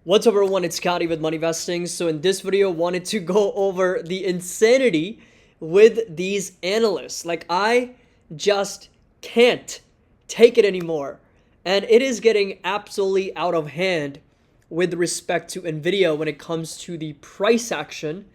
What's up everyone, it's Scotty with Money Vesting. So in this video, wanted to go over the insanity with these analysts. Like I just can't take it anymore. And it is getting absolutely out of hand with respect to Nvidia when it comes to the price action.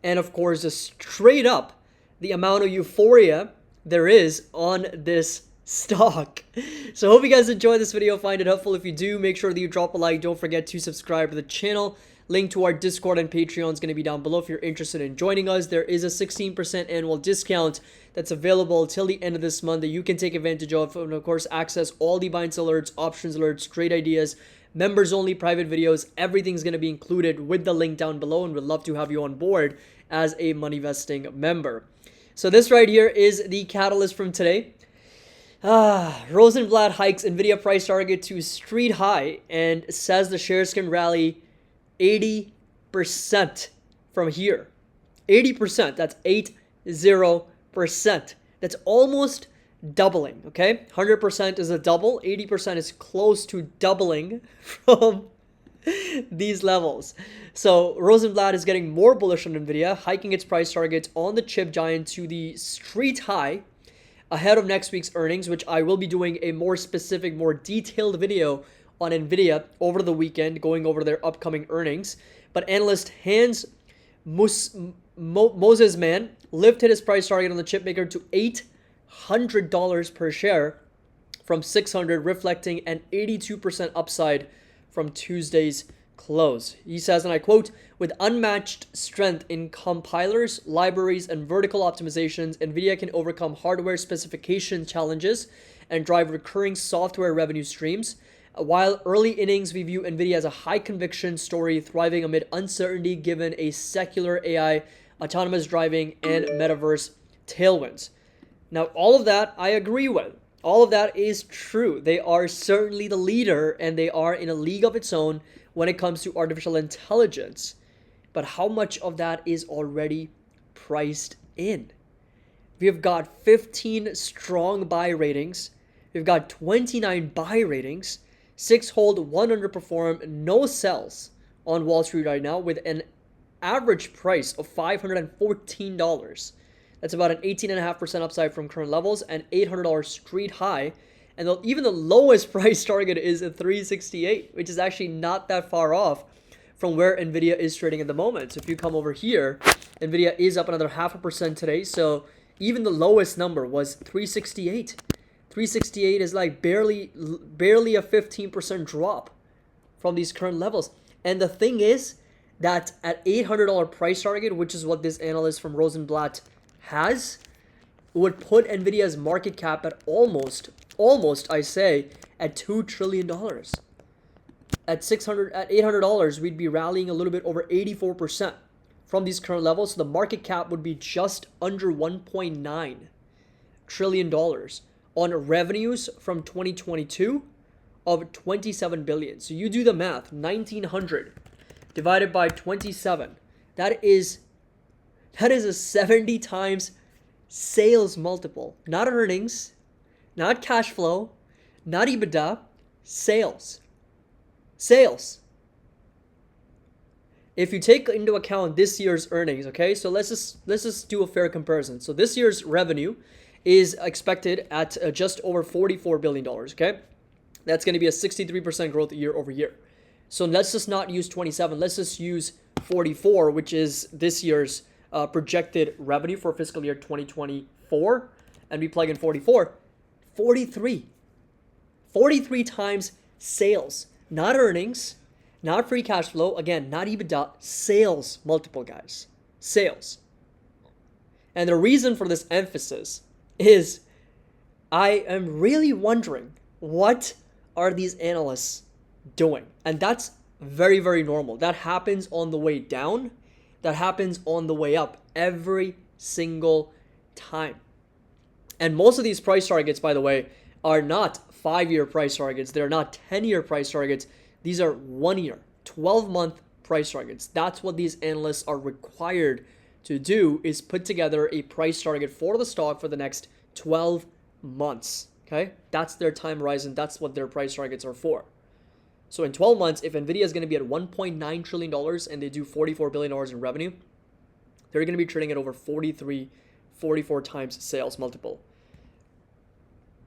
And of course, just straight up the amount of euphoria there is on this stock. So I hope you guys enjoyed this video, find it helpful. If you do, make sure that you drop a like. Don't forget to subscribe to the channel. Link to our Discord and Patreon is going to be down below if you're interested in joining us. There is a 16% annual discount that's available till the end of this month that you can take advantage of, and of course access all the buy and sell alerts, options alerts, trade ideas, members only private videos. Everything's going to be included with the link down below, and we'd love to have you on board as a Money Vesting member. So this right here is the catalyst from today. Rosenblatt hikes Nvidia price target to street high and says the shares can rally 80% from here. 80%, that's 80%. That's almost doubling, okay? 100% is a double, 80% is close to doubling from these levels. So Rosenblatt is getting more bullish on Nvidia, hiking its price targets on the chip giant to the street high ahead of next week's earnings, which I will be doing a more specific, more detailed video on Nvidia over the weekend, going over their upcoming earnings. But analyst Hans Mosesmann lifted his price target on the chipmaker to $800 per share from $600, reflecting an 82% upside from Tuesday's close. He says, and I quote, "With unmatched strength in compilers, libraries, and vertical optimizations, Nvidia can overcome hardware specification challenges and drive recurring software revenue streams. While early innings, we view Nvidia as a high conviction story thriving amid uncertainty given a secular AI, autonomous driving, and metaverse tailwinds." Now, all of that I agree with. All of that is true. They are certainly the leader, and they are in a league of its own when it comes to artificial intelligence. But how much of that is already priced in? We've got 15 strong buy ratings. We've got 29 buy ratings. 6 hold, 1 underperform, no sells on Wall Street right now with an average price of $514. That's about an 18.5% upside from current levels and $800 street high. And even the lowest price target is at $368, which is actually not that far off from where Nvidia is trading at the moment. So if you come over here, Nvidia is up another 0.5% today. So even the lowest number was 368. 368 is like barely a 15% drop from these current levels. And the thing is that at $800 price target, which is what this analyst from Rosenblatt has, would put Nvidia's market cap at almost I say at $2 trillion. At $800, we'd be rallying a little bit over 84% from these current levels. So the market cap would be just under $1.9 trillion on revenues from 2022 of $27 billion. So you do the math, 1900 divided by 27. That is a 70 times sales multiple. Not earnings, not cash flow, not EBITDA, sales. Sales. If you take into account this year's earnings, okay, so let's just do a fair comparison. So this year's revenue is expected at just over $44 billion, okay? That's going to be a 63% growth year over year. So let's just not use 27, let's just use 44, which is this year's projected revenue for fiscal year 2024, and we plug in 43 times sales, not earnings, not free cash flow, again, not EBITDA, sales multiple, guys, sales. And the reason for this emphasis is I am really wondering, what are these analysts doing? And that's very, very normal. That happens on the way down. That happens on the way up every single time. And most of these price targets, by the way, are not 5-year price targets. They're not 10-year price targets. These are 1 year, 12-month price targets. That's what these analysts are required to do, is put together a price target for the stock for the next 12 months. Okay? That's their time horizon. That's what their price targets are for. So in 12 months, if Nvidia is going to be at $1.9 trillion and they do $44 billion in revenue, they're going to be trading at over 43, 44 times sales multiple.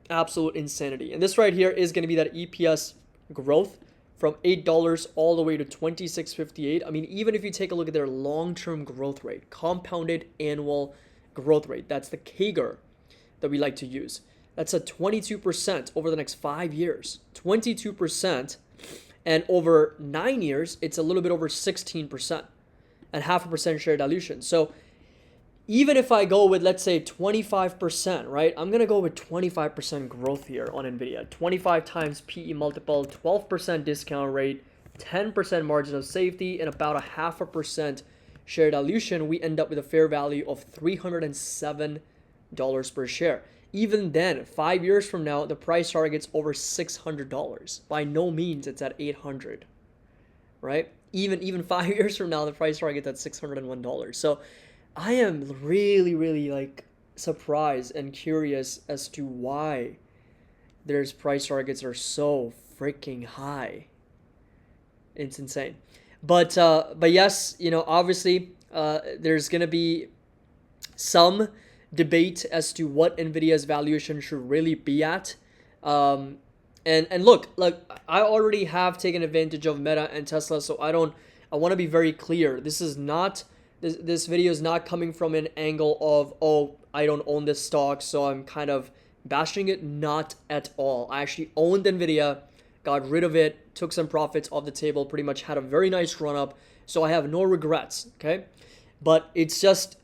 Absolute insanity. And this right here is going to be that EPS growth from $8 all the way to $26.58. I mean, even if you take a look at their long-term growth rate, compounded annual growth rate, that's the CAGR that we like to use. That's a 22% over the next 5 years. 22%. And over 9 years, it's a little bit over 16% and 0.5% share dilution. So even if I go with, let's say, 25%, right? I'm going to go with 25% growth here on NVIDIA. 25 times PE multiple, 12% discount rate, 10% margin of safety, and about a 0.5% share dilution. We end up with a fair value of $307 per share. Even then, 5 years from now, the price target's over $600. By no means it's at $800, right? Even 5 years from now, the price target's at $601. So I am really, really like surprised and curious as to why their price targets are so freaking high. It's insane. But yes, you know, obviously there's gonna be some debate as to what Nvidia's valuation should really be at. And look, I already have taken advantage of Meta and Tesla, so I want to be very clear. This video is not coming from an angle of, oh, I don't own this stock, so I'm kind of bashing it. Not at all. I actually owned Nvidia, got rid of it, took some profits off the table, pretty much had a very nice run up, so I have no regrets, okay? But it's just,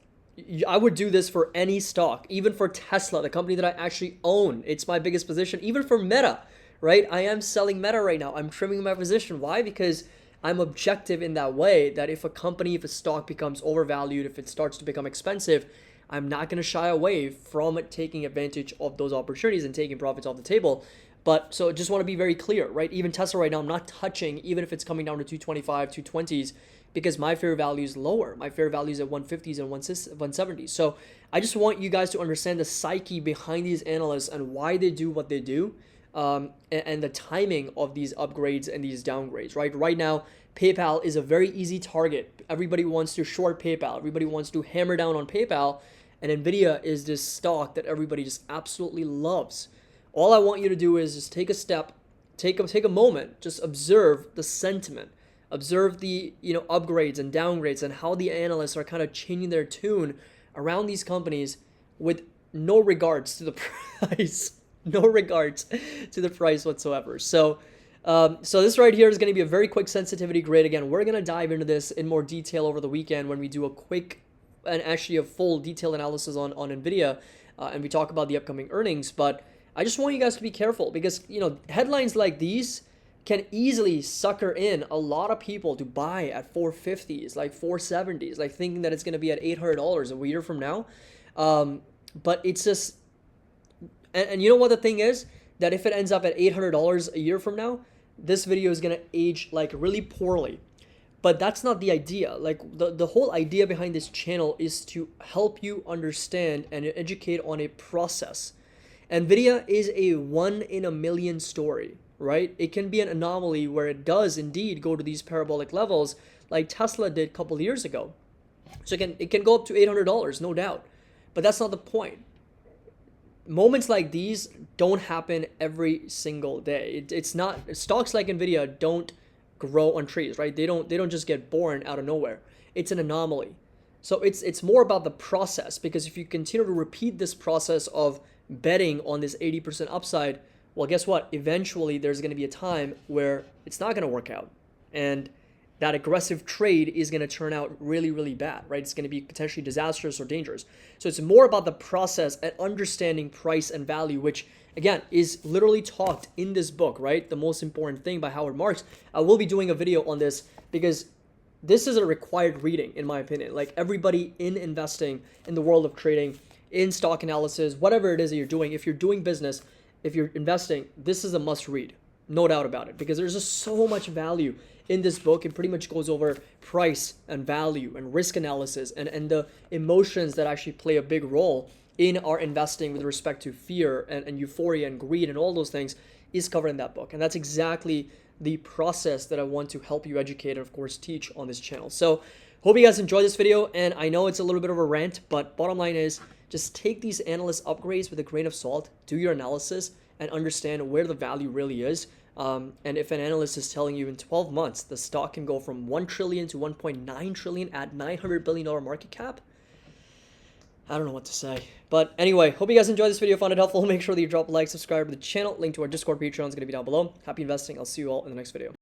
I would do this for any stock, even for Tesla, the company that I actually own. It's my biggest position, even for Meta, right? I am selling Meta right now. I'm trimming my position. Why? Because I'm objective in that way that if a stock becomes overvalued, if it starts to become expensive, I'm not going to shy away from taking advantage of those opportunities and taking profits off the table. But so I just want to be very clear, right? Even Tesla right now, I'm not touching, even if it's coming down to 225, 220s, because my fair value is lower. My fair value is at 150s and 170s. So I just want you guys to understand the psyche behind these analysts and why they do what they do. And the timing of these upgrades and these downgrades, right? Right now, PayPal is a very easy target. Everybody wants to short PayPal. Everybody wants to hammer down on PayPal. And NVIDIA is this stock that everybody just absolutely loves. All I want you to do is just take a step, take a moment, just observe the sentiment. Observe the upgrades and downgrades and how the analysts are kind of changing their tune around these companies with no regards to the price. No regards to the price whatsoever. So this right here is going to be a very quick sensitivity grade. Again, we're going to dive into this in more detail over the weekend when we do a quick and actually a full detailed analysis on NVIDIA and we talk about the upcoming earnings. But I just want you guys to be careful because, headlines like these can easily sucker in a lot of people to buy at 450s, like 470s, like thinking that it's going to be at $800 a year from now. But it's just... And you know what the thing is? That if it ends up at $800 a year from now, this video is going to age like really poorly. But that's not the idea. Like the whole idea behind this channel is to help you understand and educate on a process. NVIDIA is a 1 in a million story, right? It can be an anomaly where it does indeed go to these parabolic levels like Tesla did a couple of years ago. So it can go up to $800, no doubt. But that's not the point. Moments like these don't happen every single day. It's not, stocks like NVIDIA don't grow on trees, right? They don't just get born out of nowhere. It's an anomaly. So it's more about the process, because if you continue to repeat this process of betting on this 80% upside, well, guess what? Eventually there's going to be a time where it's not going to work out. And that aggressive trade is going to turn out really, really bad, right? It's going to be potentially disastrous or dangerous. So it's more about the process and understanding price and value, which again is literally taught in this book, right? The Most Important Thing by Howard Marks. I will be doing a video on this because this is a required reading, in my opinion. Like everybody in investing, in the world of trading, in stock analysis, whatever it is that you're doing, if you're doing business, if you're investing, this is a must read, no doubt about it, because there's just so much value in this book. It pretty much goes over price and value and risk analysis and the emotions that actually play a big role in our investing with respect to fear and euphoria and greed and all those things is covered in that book. And that's exactly the process that I want to help you educate and, of course, teach on this channel. So hope you guys enjoyed this video. And I know it's a little bit of a rant, but bottom line is just take these analyst upgrades with a grain of salt, do your analysis, and understand where the value really is. And if an analyst is telling you in 12 months the stock can go from 1 trillion to 1.9 trillion at $900 billion market cap, I don't know what to say. But anyway, hope you guys enjoyed this video, found it helpful. Make sure that you drop a like, subscribe to the channel. Link to our Discord, Patreon is going to be down below. Happy investing. I'll see you all in the next video.